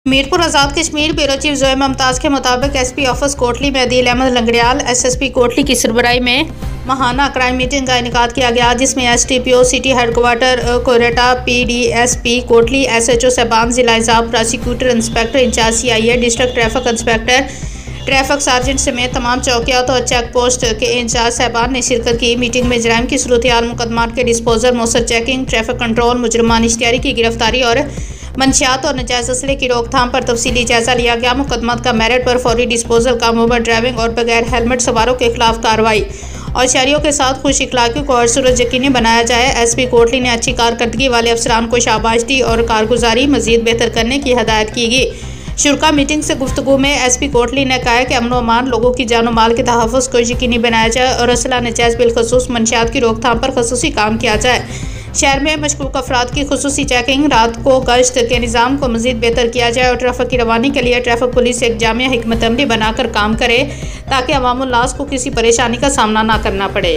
Mirpur Azad Kashmir bureau chief Zoya Mumtaz के मुताबिक SP office Kotli में अदील अहमद लंगड़ियाल एसएसपी कोटली की सरबराही में महाना क्राइम मीटिंग का इनेकाद किया गया, जिसमें STPO city headquarter Quetta, PDSP Kotli, SHO साहबान, जिला इंजाम, prosecutor, inspector incharge CIA, district traffic inspector, traffic sergeant समेत तमाम चौकियात और चेक पोस्ट के इंचार्ज साहबान ने शिरकत की। मीटिंग में जराइम की सूरत-ए-हाल, मुकदमात के डिस्पोजल, मौसर चेकिंग, ट्रैफिक कंट्रोल, मुजरमान इश्तियारी की गिरफ्तारी और मंशियात और नजायज़ असले की रोकथाम पर तफसीली जायजा लिया गया। मुकदमात का मेरिट पर फौरी डिस्पोजल, कम ओवर ड्राइविंग और बगैर हेलमेट सवारों के खिलाफ कार्रवाई और शहरियों के साथ खुश इखलाकी को हर सूरत यकीनी बनाया जाए। एसपी कोटली ने अच्छी कारकर्दगी वाले अफसरान को शाबाश दी और कारगुजारी मजीद बेहतर करने की हदायत की गई। शुरा मीटिंग से गुफ्तगू में एसपी कोटली ने कहा कि अमन व अमान, लोगों की जान माल के तहफ़्फ़ुज़ को यकीनी बनाया जाए और असला नजायज़ बिलखसूस मंशियात की रोकथाम पर खसूसी काम किया जाए। शहर में मशकूक अफराद की खुसूसी चेकिंग, रात को गश्त के निज़ाम को मज़ीद बेहतर किया जाए और ट्रैफिक की रवानी के लिए ट्रैफिक पुलिस एक जामिया हिकमत अमली बनाकर काम करे ताकि अवामुल नास को किसी परेशानी का सामना न करना पड़े।